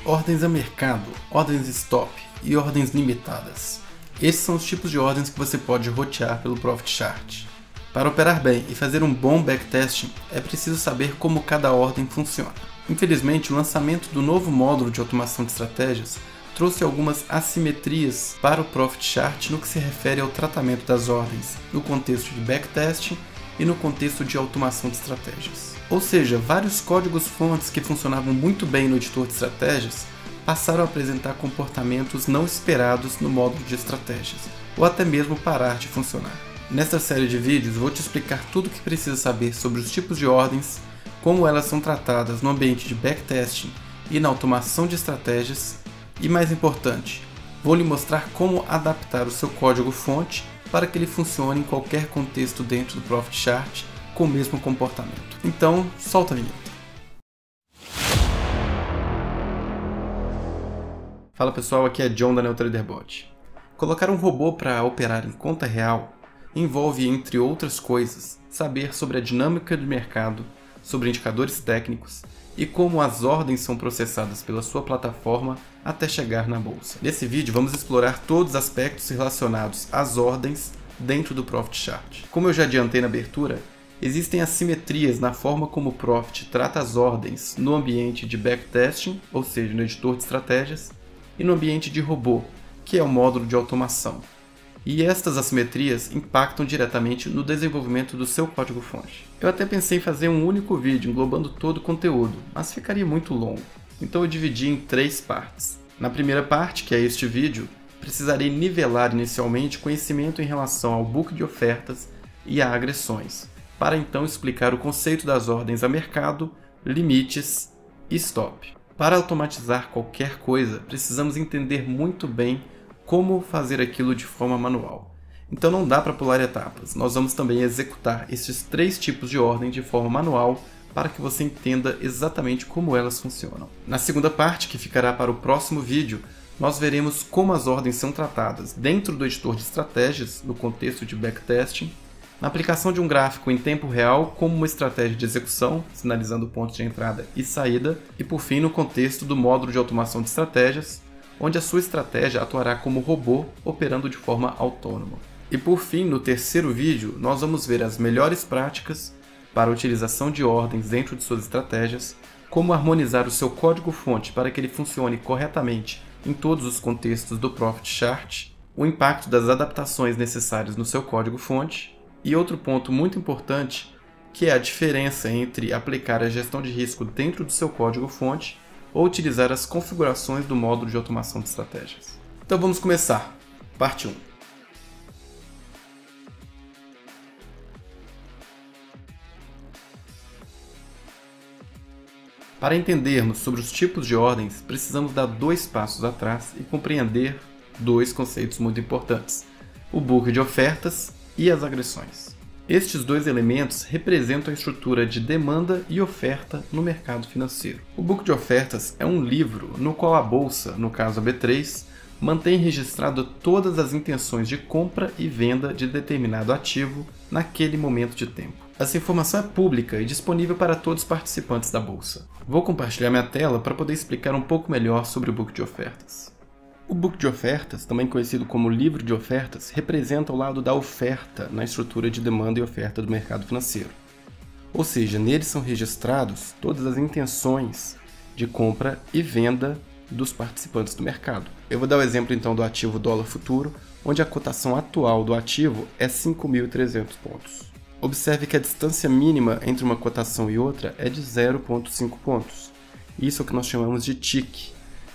Ordens a mercado, ordens stop e ordens limitadas. Esses são os tipos de ordens que você pode rotear pelo Profit Chart. Para operar bem e fazer um bom backtesting, é preciso saber como cada ordem funciona. Infelizmente, o lançamento do novo módulo de automação de estratégias trouxe algumas assimetrias para o Profit Chart no que se refere ao tratamento das ordens, no contexto de backtesting e no contexto de automação de estratégias. Ou seja, vários códigos-fontes que funcionavam muito bem no editor de estratégias passaram a apresentar comportamentos não esperados no módulo de estratégias, ou até mesmo parar de funcionar. Nesta série de vídeos vou te explicar tudo o que precisa saber sobre os tipos de ordens, como elas são tratadas no ambiente de backtesting e na automação de estratégias, e mais importante, vou lhe mostrar como adaptar o seu código-fonte para que ele funcione em qualquer contexto dentro do Profit Chart com o mesmo comportamento. Então, solta a vinheta. Fala pessoal, aqui é John da NeoTraderBot. Colocar um robô para operar em conta real envolve, entre outras coisas, saber sobre a dinâmica de mercado, sobre indicadores técnicos e como as ordens são processadas pela sua plataforma até chegar na bolsa. Nesse vídeo vamos explorar todos os aspectos relacionados às ordens dentro do Profit Chart. Como eu já adiantei na abertura, existem assimetrias na forma como o Profit trata as ordens no ambiente de backtesting, ou seja, no editor de estratégias, e no ambiente de robô, que é o módulo de automação. E estas assimetrias impactam diretamente no desenvolvimento do seu código-fonte. Eu até pensei em fazer um único vídeo englobando todo o conteúdo, mas ficaria muito longo. Então eu dividi em 3 partes. Na primeira parte, que é este vídeo, precisarei nivelar inicialmente conhecimento em relação ao book de ofertas e a agressões, para então explicar o conceito das ordens a mercado, limites e stop. Para automatizar qualquer coisa, precisamos entender muito bem como fazer aquilo de forma manual. Então não dá para pular etapas, nós vamos também executar esses 3 tipos de ordem de forma manual para que você entenda exatamente como elas funcionam. Na segunda parte, que ficará para o próximo vídeo, nós veremos como as ordens são tratadas dentro do editor de estratégias, no contexto de backtesting, na aplicação de um gráfico em tempo real como uma estratégia de execução, sinalizando pontos de entrada e saída, e por fim no contexto do módulo de automação de estratégias, onde a sua estratégia atuará como robô operando de forma autônoma. E por fim, no terceiro vídeo, nós vamos ver as melhores práticas para a utilização de ordens dentro de suas estratégias, como harmonizar o seu código-fonte para que ele funcione corretamente em todos os contextos do Profit Chart, o impacto das adaptações necessárias no seu código-fonte, e outro ponto muito importante, que é a diferença entre aplicar a gestão de risco dentro do seu código-fonte ou utilizar as configurações do módulo de automação de estratégias. Então vamos começar. Parte 1. Para entendermos sobre os tipos de ordens, precisamos dar 2 passos atrás e compreender 2 conceitos muito importantes: o book de ofertas e as agressões. Estes 2 elementos representam a estrutura de demanda e oferta no mercado financeiro. O book de ofertas é um livro no qual a bolsa, no caso a B3, mantém registrado todas as intenções de compra e venda de determinado ativo naquele momento de tempo. Essa informação é pública e disponível para todos os participantes da bolsa. Vou compartilhar minha tela para poder explicar um pouco melhor sobre o book de ofertas. O book de ofertas, também conhecido como livro de ofertas, representa o lado da oferta na estrutura de demanda e oferta do mercado financeiro. Ou seja, nele são registrados todas as intenções de compra e venda dos participantes do mercado. Eu vou dar o exemplo então do ativo dólar futuro, onde a cotação atual do ativo é 5.300 pontos. Observe que a distância mínima entre uma cotação e outra é de 0,5 pontos. Isso é o que nós chamamos de tick.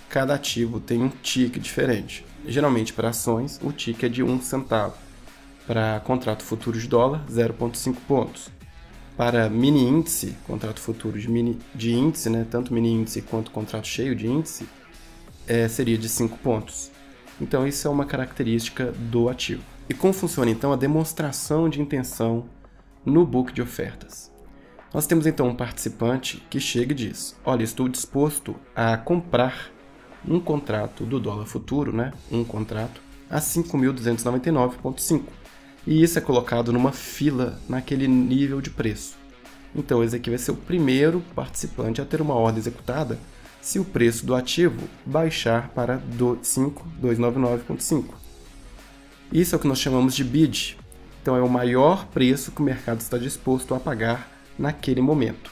Cada ativo tem um tick diferente. Geralmente para ações, o tick é de 1 centavo. Para contrato futuro de dólar, 0,5 pontos. Para mini índice, contrato futuro de índice, né, tanto mini índice quanto contrato cheio de índice, seria de 5 pontos. Então isso é uma característica do ativo. E como funciona então a demonstração de intenção no book de ofertas? Nós temos então um participante que chega e diz: olha, estou disposto a comprar um contrato do dólar futuro, né, um contrato, a 5.299,5. E isso é colocado numa fila naquele nível de preço. Então esse aqui vai ser o primeiro participante a ter uma ordem executada se o preço do ativo baixar para 5.299,5. Isso é o que nós chamamos de bid. Então é o maior preço que o mercado está disposto a pagar naquele momento.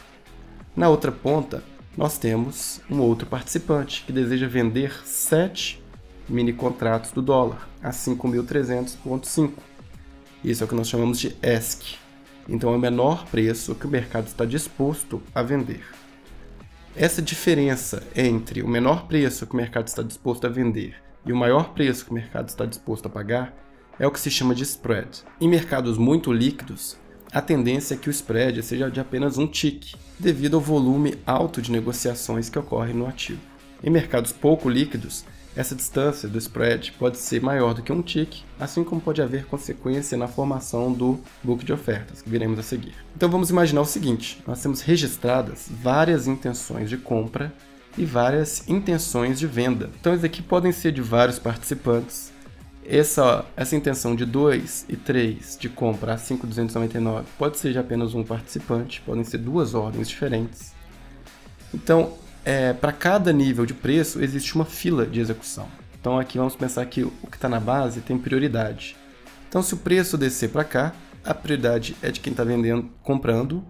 Na outra ponta, nós temos um outro participante que deseja vender 7 mini contratos do dólar a 5.300,5. Isso é o que nós chamamos de ask. Então é o menor preço que o mercado está disposto a vender. Essa diferença entre o menor preço que o mercado está disposto a vender e o maior preço que o mercado está disposto a pagar é o que se chama de spread. Em mercados muito líquidos, a tendência é que o spread seja de apenas um tick, devido ao volume alto de negociações que ocorre no ativo. Em mercados pouco líquidos, essa distância do spread pode ser maior do que um tick, assim como pode haver consequência na formação do book de ofertas, que veremos a seguir. Então vamos imaginar o seguinte: nós temos registradas várias intenções de compra e várias intenções de venda. Então isso aqui podem ser de vários participantes. Essa intenção de 2 e 3 de compra a 5.299 pode ser de apenas um participante, podem ser duas ordens diferentes. Então, para cada nível de preço existe uma fila de execução. Então aqui vamos pensar que o que está na base tem prioridade. Então se o preço descer para cá, a prioridade é de quem está comprando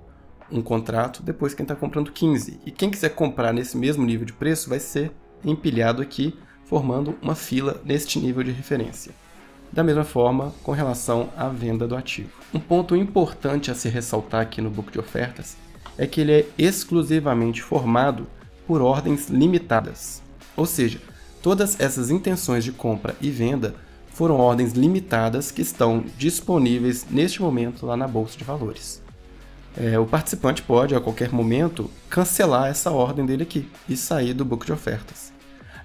um contrato, depois quem está comprando 15. E quem quiser comprar nesse mesmo nível de preço vai ser empilhado aqui, formando uma fila neste nível de referência. Da mesma forma, com relação à venda do ativo. Um ponto importante a se ressaltar aqui no book de ofertas é que ele é exclusivamente formado por ordens limitadas. Ou seja, todas essas intenções de compra e venda foram ordens limitadas que estão disponíveis neste momento lá na Bolsa de Valores. O participante pode, a qualquer momento, cancelar essa ordem dele aqui e sair do book de ofertas.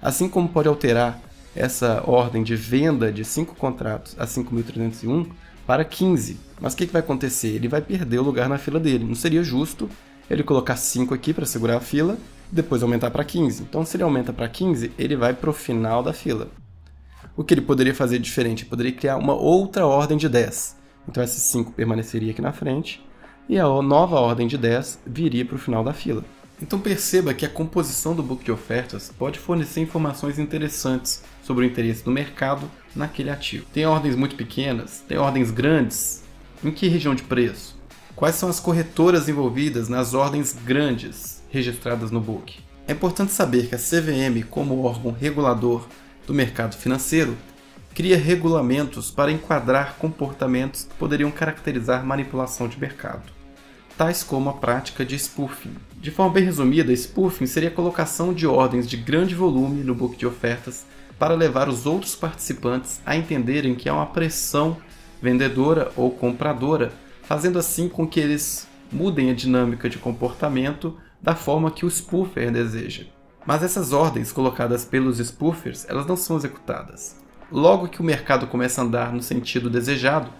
Assim como pode alterar essa ordem de venda de 5 contratos a 5.301 para 15. Mas o que vai acontecer? Ele vai perder o lugar na fila dele. Não seria justo ele colocar 5 aqui para segurar a fila, depois aumentar para 15. Então, se ele aumenta para 15, ele vai para o final da fila. O que ele poderia fazer diferente? Ele poderia criar uma outra ordem de 10. Então, esses 5 permaneceria aqui na frente e a nova ordem de 10 viria para o final da fila. Então perceba que a composição do book de ofertas pode fornecer informações interessantes sobre o interesse do mercado naquele ativo. Tem ordens muito pequenas, tem ordens grandes. Em que região de preço? Quais são as corretoras envolvidas nas ordens grandes registradas no book? É importante saber que a CVM, como órgão regulador do mercado financeiro, cria regulamentos para enquadrar comportamentos que poderiam caracterizar manipulação de mercado, tais como a prática de spoofing. De forma bem resumida, spoofing seria a colocação de ordens de grande volume no book de ofertas para levar os outros participantes a entenderem que há uma pressão vendedora ou compradora, fazendo assim com que eles mudem a dinâmica de comportamento da forma que o spoofer deseja. Mas essas ordens colocadas pelos spoofers, elas não são executadas. Logo que o mercado começa a andar no sentido desejado,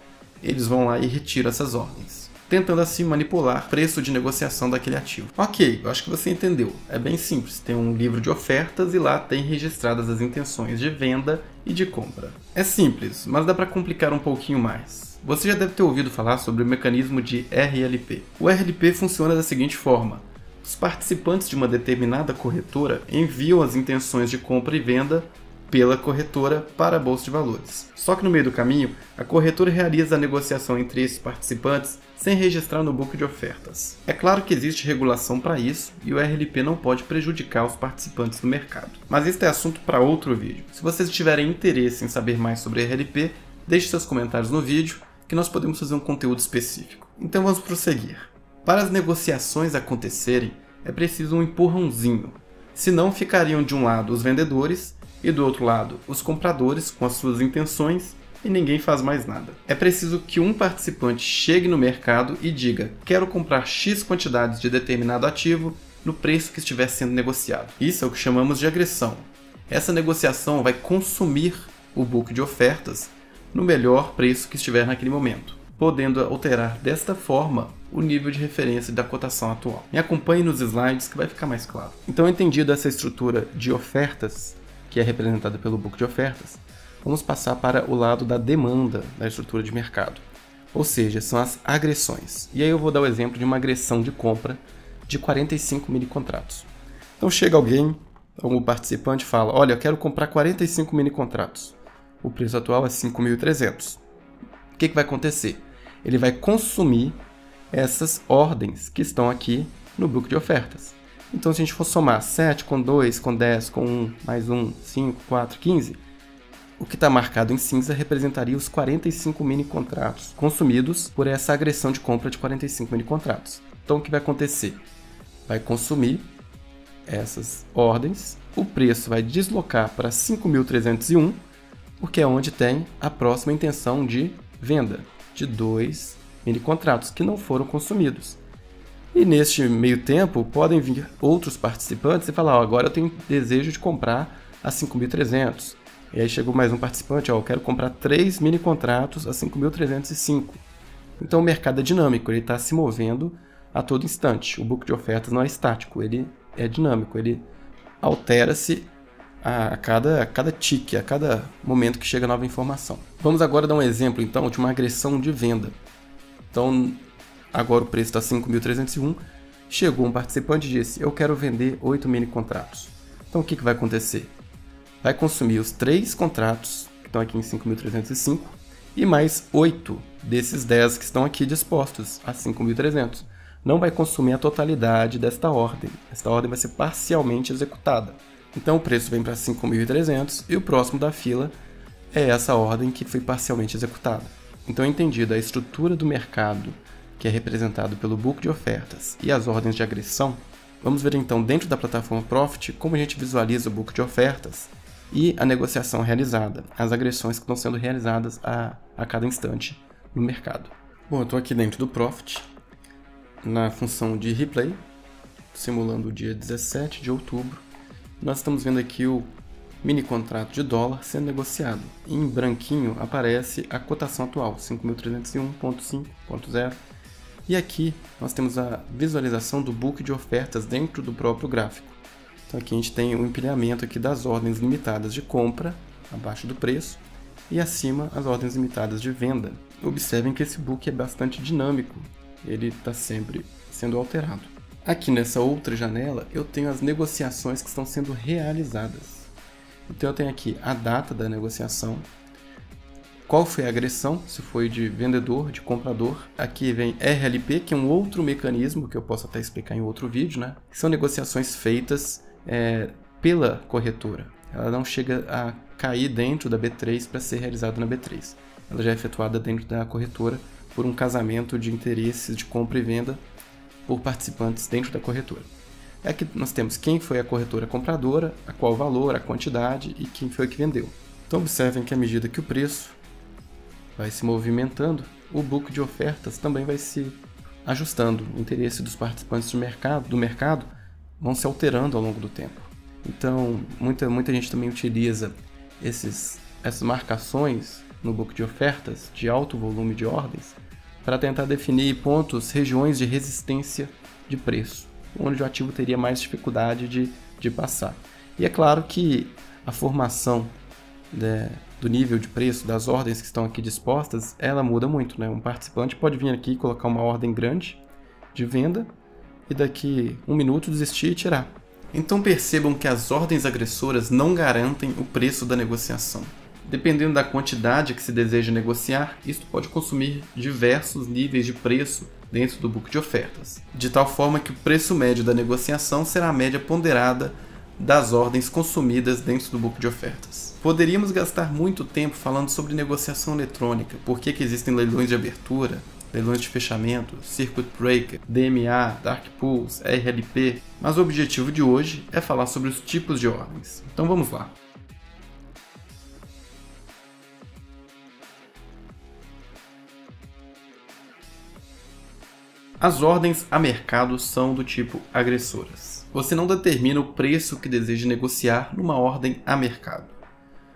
eles vão lá e retiram essas ordens, tentando assim manipular o preço de negociação daquele ativo. Ok, eu acho que você entendeu. É bem simples, tem um livro de ofertas e lá tem registradas as intenções de venda e de compra. É simples, mas dá para complicar um pouquinho mais. Você já deve ter ouvido falar sobre o mecanismo de RLP. O RLP funciona da seguinte forma: os participantes de uma determinada corretora enviam as intenções de compra e venda pela corretora para a Bolsa de Valores. Só que no meio do caminho, a corretora realiza a negociação entre esses participantes sem registrar no book de ofertas. É claro que existe regulação para isso e o RLP não pode prejudicar os participantes do mercado. Mas este é assunto para outro vídeo. Se vocês tiverem interesse em saber mais sobre RLP, deixe seus comentários no vídeo que nós podemos fazer um conteúdo específico. Então vamos prosseguir. Para as negociações acontecerem, é preciso um empurrãozinho. Senão ficariam de um lado os vendedores e do outro lado os compradores com as suas intenções e ninguém faz mais nada. É preciso que um participante chegue no mercado e diga: quero comprar X quantidades de determinado ativo no preço que estiver sendo negociado. Isso é o que chamamos de agressão. Essa negociação vai consumir o book de ofertas no melhor preço que estiver naquele momento, podendo alterar desta forma o nível de referência da cotação atual. Me acompanhe nos slides que vai ficar mais claro. Então, entendida essa estrutura de ofertas, que é representada pelo book de ofertas, vamos passar para o lado da demanda da estrutura de mercado, ou seja, são as agressões. E aí eu vou dar o exemplo de uma agressão de compra de 45 mini contratos. Então chega alguém, algum participante fala, olha, eu quero comprar 45 mini contratos. O preço atual é 5.300. O que vai acontecer? Ele vai consumir essas ordens que estão aqui no book de ofertas. Então, se a gente for somar 7 com 2, com 10, com 1, mais 1, 5, 4, 15, o que está marcado em cinza representaria os 45 mini contratos consumidos por essa agressão de compra de 45 mini contratos. Então, o que vai acontecer? Vai consumir essas ordens, o preço vai deslocar para 5.301, porque é onde tem a próxima intenção de venda de 2 mini contratos que não foram consumidos. E neste meio tempo podem vir outros participantes e falar, agora eu tenho desejo de comprar a 5.300. E aí chegou mais um participante, eu quero comprar 3 mini contratos a 5.305. Então o mercado é dinâmico, ele está se movendo a todo instante. O book de ofertas não é estático, ele é dinâmico, ele altera-se a cada tique, a cada momento que chega nova informação. Vamos agora dar um exemplo então de uma agressão de venda. Então agora o preço está 5.301, chegou um participante e disse, eu quero vender 8 mini contratos. Então o que vai acontecer? Vai consumir os 3 contratos que estão aqui em 5.305 e mais 8 desses 10 que estão aqui dispostos a 5.300. Não vai consumir a totalidade desta ordem. Esta ordem vai ser parcialmente executada. Então o preço vem para 5.300 e o próximo da fila é essa ordem que foi parcialmente executada. Então, entendida a estrutura do mercado, que é representado pelo book de ofertas e as ordens de agressão, vamos ver então dentro da plataforma Profit como a gente visualiza o book de ofertas e a negociação realizada, as agressões que estão sendo realizadas a cada instante no mercado. Bom, eu estou aqui dentro do Profit, na função de replay, simulando o dia 17 de outubro. Nós estamos vendo aqui o mini contrato de dólar sendo negociado. Em branquinho aparece a cotação atual, 5.301.5.0. E aqui nós temos a visualização do book de ofertas dentro do próprio gráfico. Então aqui a gente tem o empilhamento aqui das ordens limitadas de compra, abaixo do preço, e acima as ordens limitadas de venda. Observem que esse book é bastante dinâmico, ele está sempre sendo alterado. Aqui nessa outra janela eu tenho as negociações que estão sendo realizadas. Então eu tenho aqui a data da negociação, qual foi a agressão, se foi de vendedor, de comprador. Aqui vem RLP, que é um outro mecanismo que eu posso até explicar em outro vídeo, né? São negociações feitas pela corretora. Ela não chega a cair dentro da B3 para ser realizada na B3. Ela já é efetuada dentro da corretora por um casamento de interesses de compra e venda por participantes dentro da corretora. Aqui nós temos quem foi a corretora compradora, a qual valor, a quantidade e quem foi que vendeu. Então observem que à medida que o preço vai se movimentando, o book de ofertas também vai se ajustando. O interesse dos participantes do mercado vão se alterando ao longo do tempo. Então muita gente também utiliza essas marcações no book de ofertas de alto volume de ordens para tentar definir pontos, regiões de resistência de preço, onde o ativo teria mais dificuldade de passar. E é claro que a formação do nível de preço das ordens que estão aqui dispostas, ela muda muito, né? Um participante pode vir aqui e colocar uma ordem grande de venda e daqui 1 minuto desistir e tirar. Então percebam que as ordens agressoras não garantem o preço da negociação. Dependendo da quantidade que se deseja negociar, isto pode consumir diversos níveis de preço dentro do book de ofertas, de tal forma que o preço médio da negociação será a média ponderada das ordens consumidas dentro do book de ofertas. Poderíamos gastar muito tempo falando sobre negociação eletrônica, por que existem leilões de abertura, leilões de fechamento, circuit breaker, DMA, dark pools, RLP, mas o objetivo de hoje é falar sobre os tipos de ordens. Então vamos lá. As ordens a mercado são do tipo agressoras. Você não determina o preço que deseja negociar numa ordem a mercado.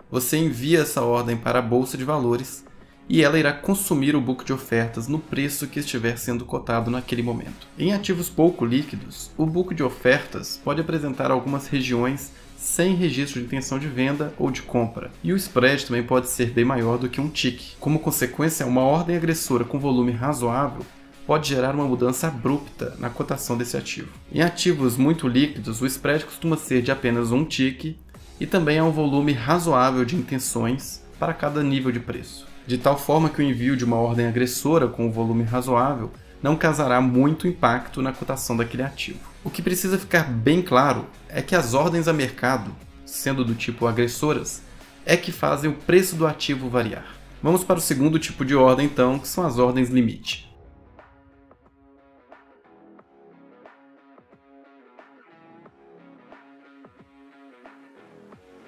Você envia essa ordem para a bolsa de valores e ela irá consumir o book de ofertas no preço que estiver sendo cotado naquele momento. Em ativos pouco líquidos, o book de ofertas pode apresentar algumas regiões sem registro de intenção de venda ou de compra, e o spread também pode ser bem maior do que um tick. Como consequência, uma ordem agressora com volume razoável pode gerar uma mudança abrupta na cotação desse ativo. Em ativos muito líquidos, o spread costuma ser de apenas um tick e também há um volume razoável de intenções para cada nível de preço, de tal forma que o envio de uma ordem agressora com um volume razoável não causará muito impacto na cotação daquele ativo. O que precisa ficar bem claro é que as ordens a mercado, sendo do tipo agressoras, é que fazem o preço do ativo variar. Vamos para o segundo tipo de ordem então, que são as ordens limite.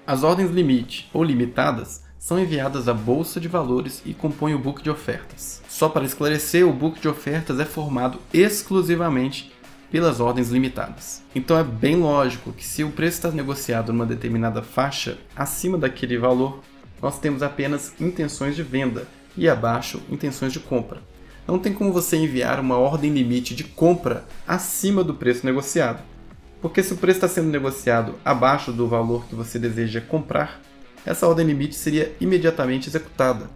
As ordens limite ou limitadas são enviadas à bolsa de valores e compõem o book de ofertas. Só para esclarecer, o book de ofertas é formado exclusivamente pelas ordens limitadas. Então é bem lógico que se o preço está negociado numa determinada faixa, acima daquele valor, nós temos apenas intenções de venda e abaixo intenções de compra. Não tem como você enviar uma ordem limite de compra acima do preço negociado, porque se o preço está sendo negociado abaixo do valor que você deseja comprar, essa ordem limite seria imediatamente executada,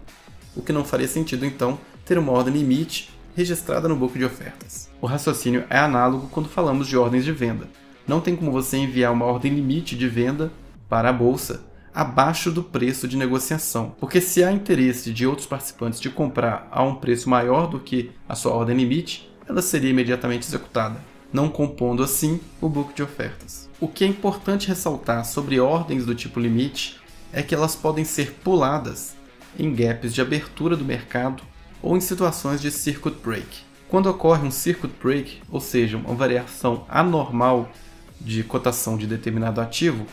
o que não faria sentido então ter uma ordem limite registrada no book de ofertas. O raciocínio é análogo quando falamos de ordens de venda. Não tem como você enviar uma ordem limite de venda para a bolsa abaixo do preço de negociação, porque se há interesse de outros participantes de comprar a um preço maior do que a sua ordem limite, ela seria imediatamente executada, não compondo assim o book de ofertas. O que é importante ressaltar sobre ordens do tipo limite é que elas podem ser puladas em gaps de abertura do mercado ou em situações de circuit break. Quando ocorre um circuit break, ou seja, uma variação anormal de cotação de determinado ativo,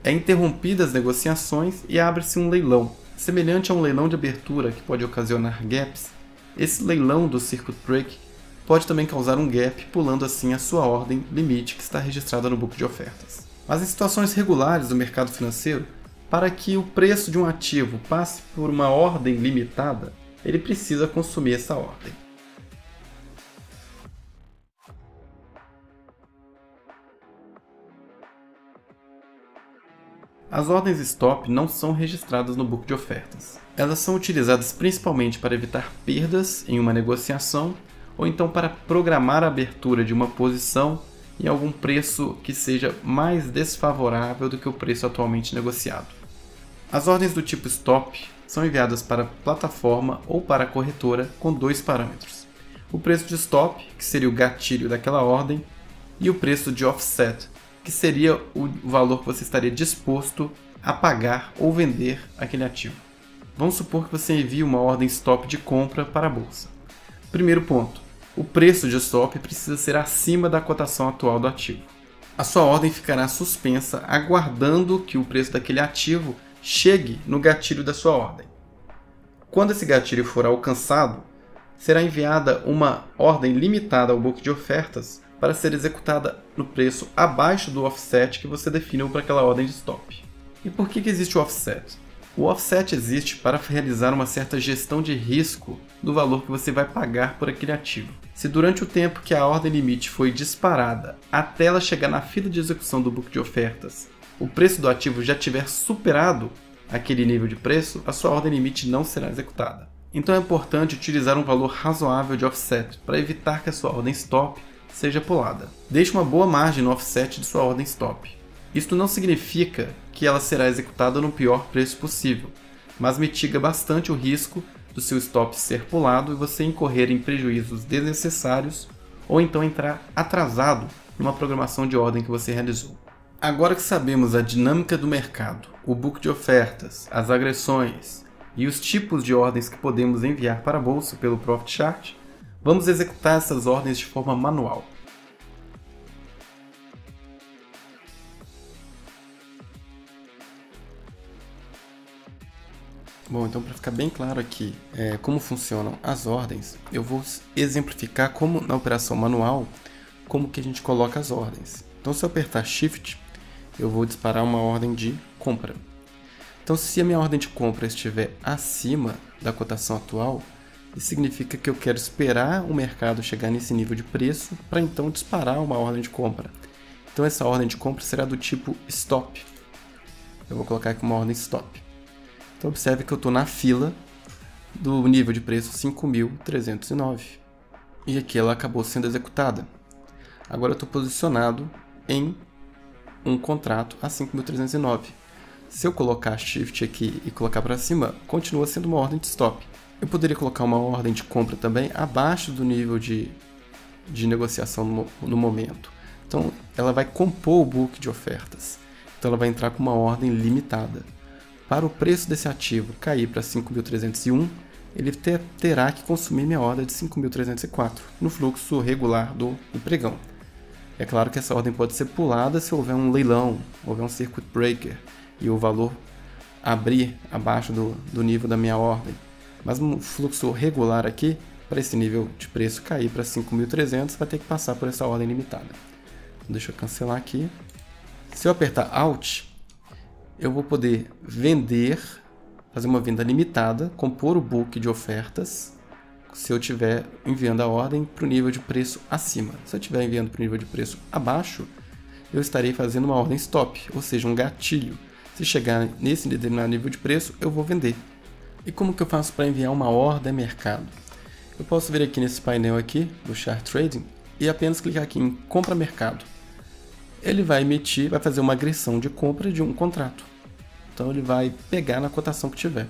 é interrompida as negociações e abre-se um leilão. Semelhante a um leilão de abertura que pode ocasionar gaps, esse leilão do circuit break pode também causar um gap, pulando assim a sua ordem limite que está registrada no book de ofertas. Mas em situações regulares do mercado financeiro, para que o preço de um ativo passe por uma ordem limitada, ele precisa consumir essa ordem. As ordens stop não são registradas no book de ofertas. Elas são utilizadas principalmente para evitar perdas em uma negociação ou então para programar a abertura de uma posição em algum preço que seja mais desfavorável do que o preço atualmente negociado. As ordens do tipo stop são enviadas para a plataforma ou para a corretora com dois parâmetros: o preço de stop, que seria o gatilho daquela ordem, e o preço de offset, que seria o valor que você estaria disposto a pagar ou vender aquele ativo. Vamos supor que você envie uma ordem stop de compra para a bolsa. Primeiro ponto: o preço de stop precisa ser acima da cotação atual do ativo. A sua ordem ficará suspensa aguardando que o preço daquele ativo chegue no gatilho da sua ordem. Quando esse gatilho for alcançado, será enviada uma ordem limitada ao book de ofertas para ser executada no preço abaixo do offset que você definiu para aquela ordem de stop. E por que existe o offset? O offset existe para realizar uma certa gestão de risco do valor que você vai pagar por aquele ativo. Se durante o tempo que a ordem limite foi disparada até ela chegar na fila de execução do book de ofertas, o preço do ativo já tiver superado aquele nível de preço, a sua ordem limite não será executada. Então é importante utilizar um valor razoável de offset para evitar que a sua ordem stop seja pulada. Deixe uma boa margem no offset de sua ordem stop. Isto não significa que ela será executada no pior preço possível, mas mitiga bastante o risco do seu stop ser pulado e você incorrer em prejuízos desnecessários ou então entrar atrasado numa programação de ordem que você realizou. Agora que sabemos a dinâmica do mercado, o book de ofertas, as agressões e os tipos de ordens que podemos enviar para a bolsa pelo Profit Chart, vamos executar essas ordens de forma manual. Bom, então para ficar bem claro aqui como funcionam as ordens, eu vou exemplificar como na operação manual, como que a gente coloca as ordens. Então se eu apertar Shift, eu vou disparar uma ordem de compra. Então se a minha ordem de compra estiver acima da cotação atual, isso significa que eu quero esperar o mercado chegar nesse nível de preço para então disparar uma ordem de compra. Então essa ordem de compra será do tipo Stop. Eu vou colocar aqui uma ordem Stop. Então observe que eu estou na fila do nível de preço 5.309. e aqui ela acabou sendo executada. Agora eu estou posicionado em um contrato a 5.309. Se eu colocar Shift aqui e colocar para cima, continua sendo uma ordem de stop. Eu poderia colocar uma ordem de compra também abaixo do nível de negociação no momento. Então ela vai compor o book de ofertas. Então ela vai entrar com uma ordem limitada. Para o preço desse ativo cair para 5.301, ele terá que consumir minha ordem de 5.304 no fluxo regular do pregão. É claro que essa ordem pode ser pulada se houver um leilão, houver um circuit breaker e o valor abrir abaixo do nível da minha ordem. Mas no fluxo regular aqui, para esse nível de preço cair para 5.300, vai ter que passar por essa ordem limitada. Deixa eu cancelar aqui. Se eu apertar Alt, eu vou poder vender, fazer uma venda limitada, compor o book de ofertas, se eu estiver enviando a ordem para o nível de preço acima. Se eu estiver enviando para o nível de preço abaixo, eu estarei fazendo uma ordem stop, ou seja, um gatilho. Se chegar nesse determinado nível de preço, eu vou vender. E como que eu faço para enviar uma ordem a mercado? Eu posso vir aqui nesse painel aqui do Chart Trading e apenas clicar aqui em Compra Mercado. Ele vai emitir, vai fazer uma agressão de compra de um contrato. Então ele vai pegar na cotação que tiver.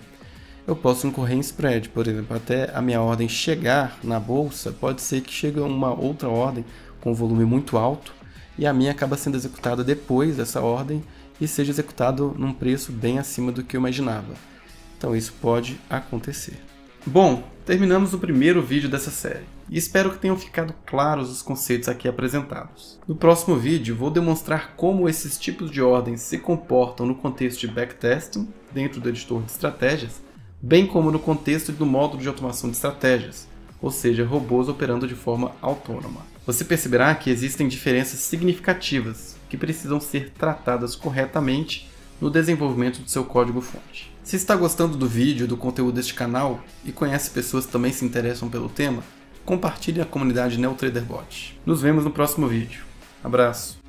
Eu posso incorrer em spread, por exemplo, até a minha ordem chegar na bolsa, pode ser que chegue uma outra ordem com volume muito alto e a minha acaba sendo executada depois dessa ordem e seja executado num preço bem acima do que eu imaginava. Então isso pode acontecer. Bom, terminamos o primeiro vídeo dessa série e espero que tenham ficado claros os conceitos aqui apresentados. No próximo vídeo vou demonstrar como esses tipos de ordens se comportam no contexto de backtesting dentro do editor de estratégias, bem como no contexto do módulo de automação de estratégias, ou seja, robôs operando de forma autônoma. Você perceberá que existem diferenças significativas que precisam ser tratadas corretamente no desenvolvimento do seu código-fonte. Se está gostando do vídeo, do conteúdo deste canal e conhece pessoas que também se interessam pelo tema, compartilhe a comunidade NeoTraderBot. Nos vemos no próximo vídeo. Abraço!